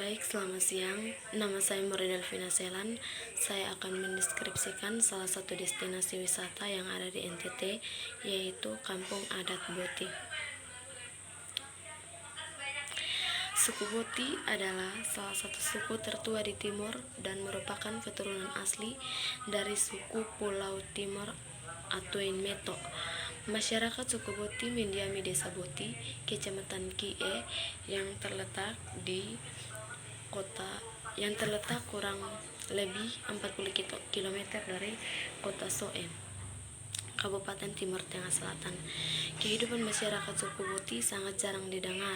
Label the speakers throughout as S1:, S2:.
S1: Baik, selamat siang. Nama saya Murida Alvina Selan. Saya akan mendeskripsikan salah satu destinasi wisata yang ada di NTT, yaitu Kampung Adat Boti. Suku Boti adalah salah satu suku tertua di timur dan merupakan keturunan asli dari suku Pulau Timor Atuin Meto. Masyarakat suku Boti mendiami Desa Boti, Kecamatan Kie, yang terletak kurang lebih 40 km dari kota Soe, Kabupaten Timur Tengah Selatan. Kehidupan masyarakat suku Boti sangat jarang didengar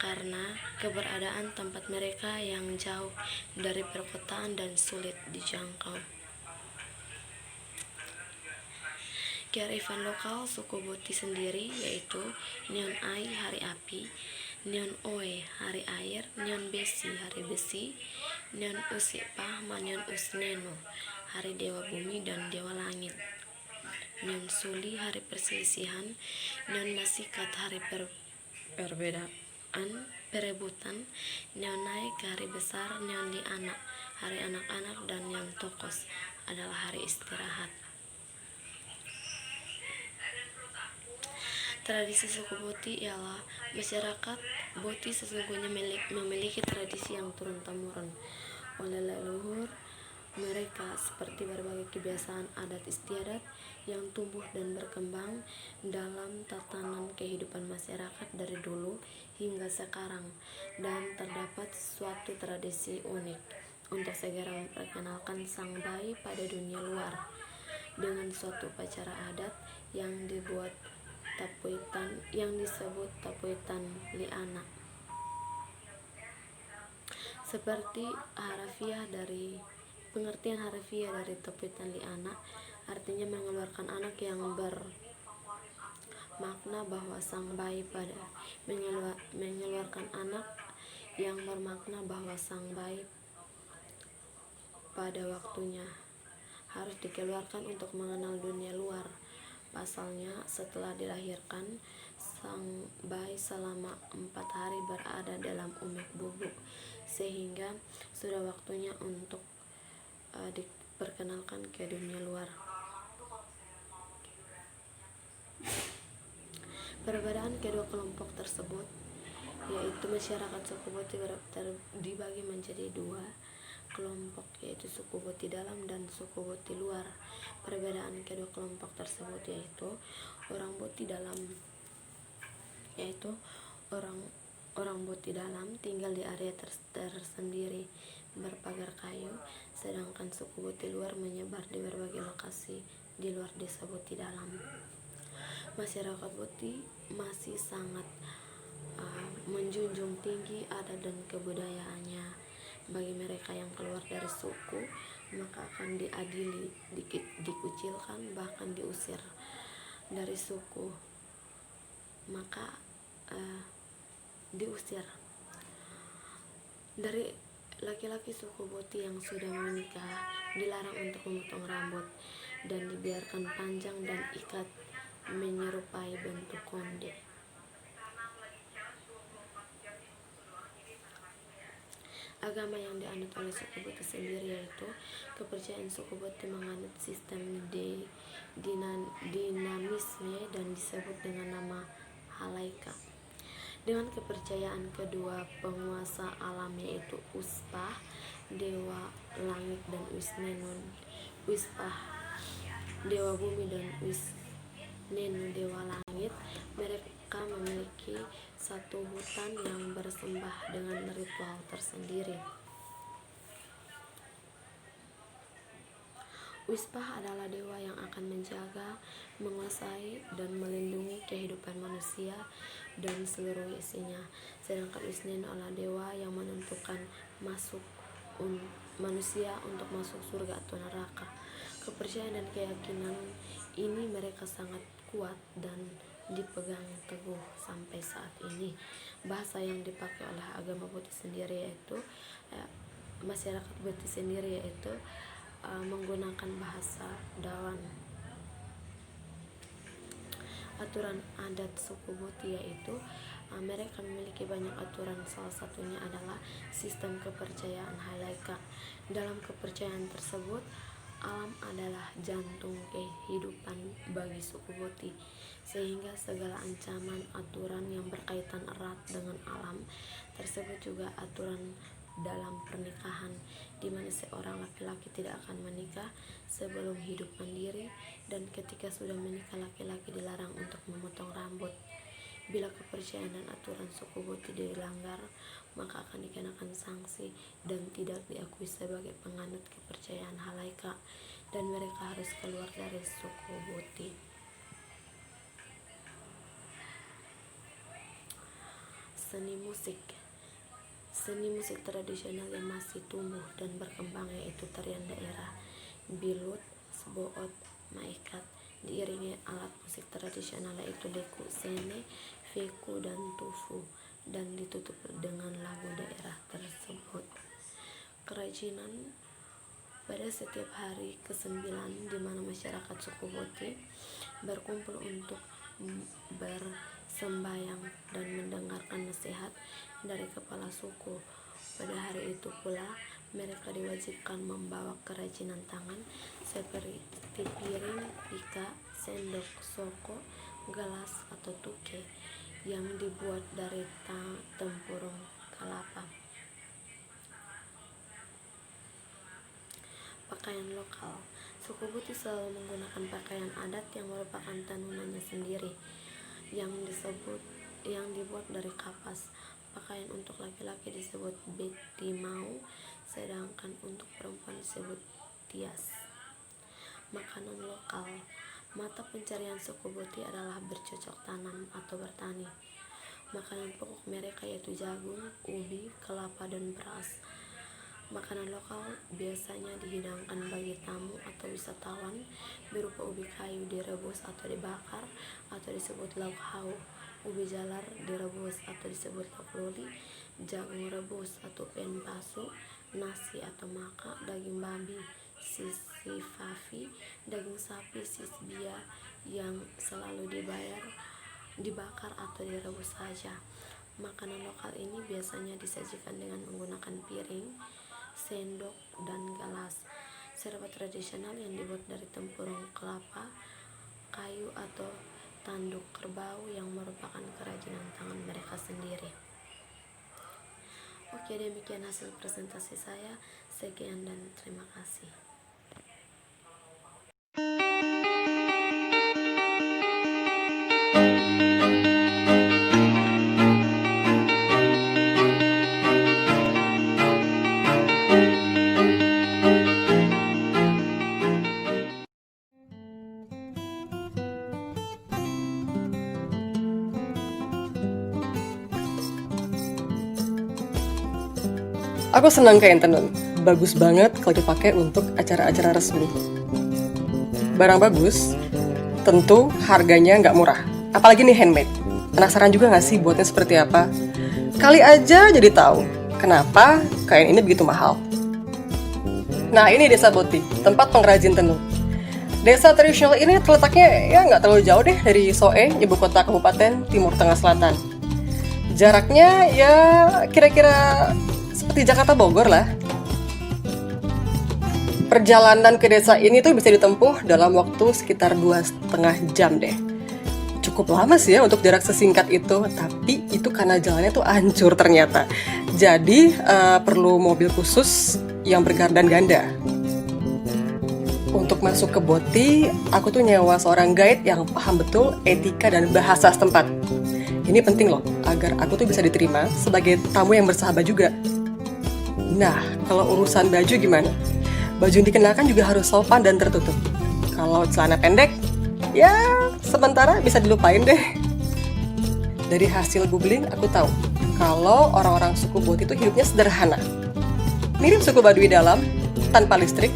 S1: karena keberadaan tempat mereka yang jauh dari perkotaan dan sulit dijangkau. Kearifan lokal suku Boti sendiri yaitu Nion Ai hari api, Nion Oe hari air, Nion Besi hari besi, Nion Usipah Nion Usneno hari dewa bumi dan dewa langit, Nion Suli hari perselisihan, Nion Masikat hari perebutan, Nion Naik hari besar, Nion Liana hari anak-anak, dan Nion Tokos adalah hari istirahat. Tradisi suku Boti ialah masyarakat Boti sesungguhnya memiliki tradisi yang turun-temurun oleh leluhur mereka, seperti berbagai kebiasaan adat istiadat yang tumbuh dan berkembang dalam tatanan kehidupan masyarakat dari dulu hingga sekarang, dan terdapat suatu tradisi unik untuk segera memperkenalkan sang bayi pada dunia luar dengan suatu upacara adat yang disebut Tapuitan Liana. Seperti pengertian harafiah dari Tapuitan Liana, artinya mengeluarkan anak yang bermakna bahwa sang bayi mengeluarkan anak yang bermakna bahwa sang bayi pada waktunya harus dikeluarkan untuk mengenal dunia luar. Pasalnya, setelah dilahirkan, sang bayi selama 4 hari berada dalam umek bubuk, sehingga sudah waktunya untuk diperkenalkan ke dunia luar. Perbedaan kedua kelompok tersebut, yaitu masyarakat suku Boti dibagi menjadi 2 kelompok, yaitu suku Boti dalam dan suku Boti luar. Perbedaan kedua kelompok tersebut yaitu orang Boti dalam tinggal di area tersendiri berpagar kayu, sedangkan suku Boti luar menyebar di berbagai lokasi di luar desa Boti dalam. Masyarakat Boti masih sangat menjunjung tinggi adat dan kebudayaannya. Bagi mereka yang keluar dari suku, maka akan diadili, dikucilkan, bahkan diusir dari suku, maka diusir. Dari laki-laki suku Boti yang sudah menikah dilarang untuk memotong rambut dan dibiarkan panjang dan ikat menyerupai bentuk konde. Agama yang dianut oleh suku Boti sendiri yaitu kepercayaan suku Boti menganut sistem dinamisme dan disebut dengan nama Halaika. Dengan kepercayaan kedua penguasa alam yaitu Uspah, dewa langit, dan Usnenun, Uspah, dewa bumi, dan Usnenu, dewa langit, mereka memiliki satu hutan yang bersembah dengan ritual tersendiri. Uspah adalah dewa yang akan menjaga, menguasai, dan melindungi kehidupan manusia dan seluruh isinya. Sedangkan Usnenu adalah dewa yang menentukan manusia untuk masuk surga atau neraka. Kepercayaan dan keyakinan ini mereka sangat kuat dan dipegang teguh sampai saat ini. Bahasa yang dipakai oleh agama Boti sendiri yaitu masyarakat Boti sendiri yaitu menggunakan bahasa Dawan. Aturan adat suku Boti yaitu Mereka memiliki banyak aturan, salah satunya adalah sistem kepercayaan halaika. Dalam kepercayaan tersebut, alam adalah jantung kehidupan bagi suku Boti, sehingga segala ancaman aturan yang berkaitan erat dengan alam tersebut juga aturan dalam pernikahan, di mana seorang laki-laki tidak akan menikah sebelum hidup mandiri, dan ketika sudah menikah laki-laki dilarang untuk memotong rambut. Bila kepercayaan dan aturan suku Boti dilanggar, maka akan dikenakan sanksi dan tidak diakui sebagai penganut kepercayaan halaika, dan mereka harus keluar dari suku Boti. Seni musik. Seni musik tradisional yang masih tumbuh dan berkembang yaitu tarian daerah, bilut, seboot, maikat, diiringi alat musik tradisional yaitu leku, sene, feku, dan tufu, dan ditutup dengan lagu daerah tersebut. Kerajinan. Pada setiap hari ke-9 di mana masyarakat suku Boti berkumpul untuk bersembayang dan mendengarkan nasihat dari kepala suku. Pada hari itu pula mereka diwajibkan membawa kerajinan tangan seperti piring, pika, sendok, soko, gelas, atau tuke yang dibuat dari tempurung kelapa. Pakaian lokal. Suku Boti selalu menggunakan pakaian adat yang merupakan tenunannya sendiri, yang dibuat dari kapas. Pakaian untuk laki-laki disebut betimau, sedangkan untuk perempuan disebut tias. Makanan lokal. Mata pencarian suku Boti adalah bercocok tanam atau bertani. Makanan pokok mereka yaitu jagung, ubi, kelapa, dan beras. Makanan lokal biasanya dihidangkan bagi tamu atau wisatawan berupa ubi kayu direbus atau dibakar atau disebut lauk hau, ubi jalar direbus atau disebut lauk loli, jagung rebus atau penpasu, nasi atau maka, daging babi, sisifafi, daging sapi, sisbia yang selalu dibakar atau direbus saja. Makanan lokal ini biasanya disajikan dengan menggunakan piring, sendok, dan gelas. Serba tradisional yang dibuat dari tempurung kelapa, kayu, atau tanduk kerbau yang merupakan kerajinan tangan mereka sendiri. Oke, demikian hasil presentasi saya. Sekian dan terima kasih.
S2: Aku senang kain tenun, bagus banget kalau dipakai untuk acara-acara resmi. Barang bagus, tentu harganya nggak murah, apalagi nih handmade. Penasaran juga nggak sih buatnya seperti apa? Kali aja jadi tahu kenapa kain ini begitu mahal. Nah, ini Desa Boti, tempat pengrajin tenun. Desa tradisional ini terletaknya ya nggak terlalu jauh deh dari Soe, ibu kota Kabupaten Timur Tengah Selatan. Jaraknya ya kira-kira seperti Jakarta Bogor lah. Perjalanan ke desa ini tuh bisa ditempuh dalam waktu sekitar 2,5 jam deh. Cukup lama sih ya untuk jarak sesingkat itu, tapi itu karena jalannya tuh hancur ternyata. Jadi perlu mobil khusus yang bergardan ganda. Untuk masuk ke Boti, aku tuh nyewa seorang guide yang paham betul etika dan bahasa setempat. Ini penting loh, agar aku tuh bisa diterima sebagai tamu yang bersahabat juga. Nah, kalau urusan baju gimana? Baju yang dikenakan juga harus sopan dan tertutup. Kalau celana pendek, ya sementara bisa dilupain deh. Dari hasil googling, aku tahu kalau orang-orang suku Boti itu hidupnya sederhana. Mirip suku Baduy Dalam, tanpa listrik.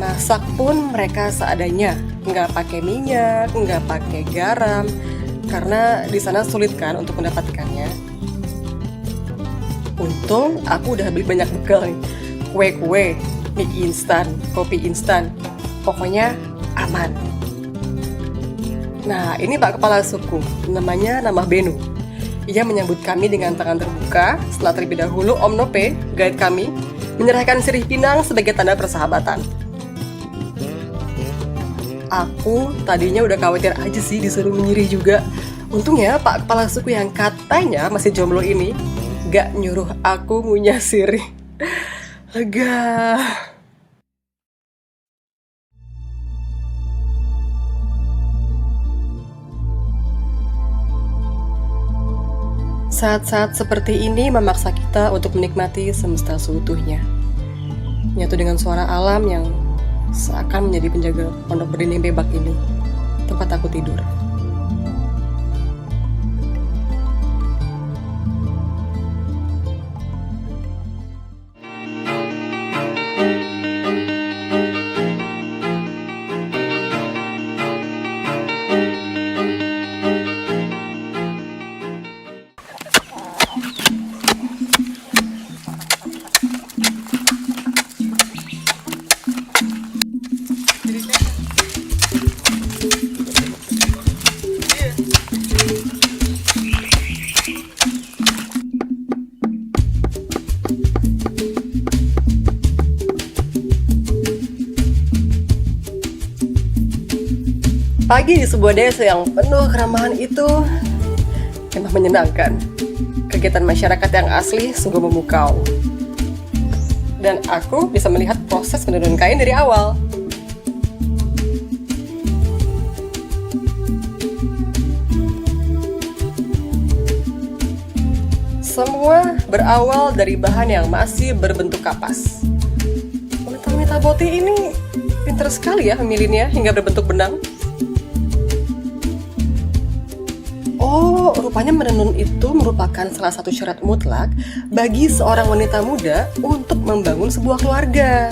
S2: Masak pun mereka seadanya, nggak pakai minyak, nggak pakai garam, karena di sana sulit kan untuk mendapatkannya. Untung aku udah beli banyak bekal nih. Kue-kue, mie instan, kopi instan. Pokoknya aman. Nah, ini Pak Kepala Suku, namanya Benu. Ia menyambut kami dengan tangan terbuka setelah terlebih dahulu Om Nope, guide kami, menyerahkan sirih pinang sebagai tanda persahabatan. Aku tadinya udah khawatir aja sih disuruh menyirih juga. Untungnya Pak Kepala Suku yang katanya masih jomblo ini gak nyuruh aku ngunyah sirih. Lega. Saat-saat seperti ini memaksa kita untuk menikmati semesta seutuhnya. Nyatu dengan suara alam yang seakan menjadi penjaga pondok berdinding bebak ini, tempat aku tidur. Pagi di sebuah desa yang penuh keramahan itu memang menyenangkan. Kegiatan masyarakat yang asli sungguh memukau. Dan aku bisa melihat proses menenun kain dari awal. Semua berawal dari bahan yang masih berbentuk kapas. Wanita-wanita boti ini pintar sekali ya memilihnya hingga berbentuk benang. Oh, rupanya menenun itu merupakan salah satu syarat mutlak bagi seorang wanita muda untuk membangun sebuah keluarga.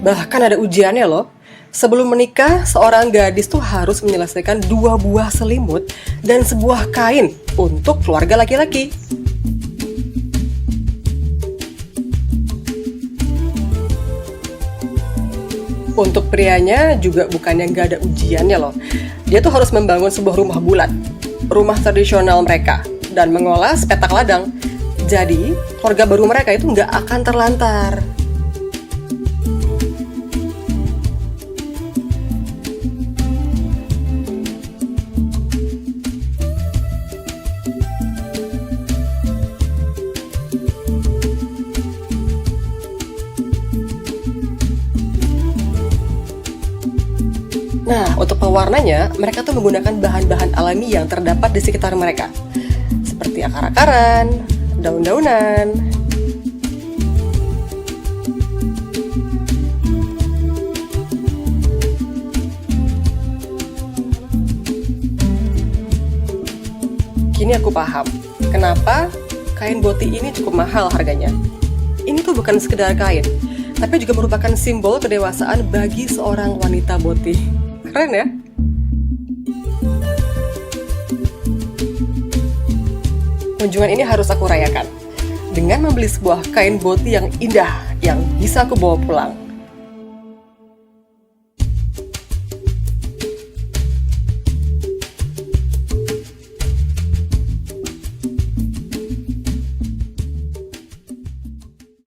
S2: Bahkan ada ujiannya loh. Sebelum menikah, seorang gadis tuh harus menyelesaikan 2 buah selimut dan sebuah kain untuk keluarga laki-laki. Untuk prianya juga bukannya nggak ada ujiannya loh. Dia tuh harus membangun sebuah rumah bulat, rumah tradisional mereka, dan mengolah sepetak ladang. Jadi, keluarga baru mereka itu nggak akan terlantar. Nah, untuk pewarnanya, mereka tuh menggunakan bahan-bahan alami yang terdapat di sekitar mereka. Seperti akar-akaran, daun-daunan. Kini aku paham, kenapa kain boti ini cukup mahal harganya. Ini tuh bukan sekedar kain, tapi juga merupakan simbol kedewasaan bagi seorang wanita boti. Keren ya? Kunjungan ini harus aku rayakan dengan membeli sebuah kain boti yang indah yang bisa aku bawa pulang.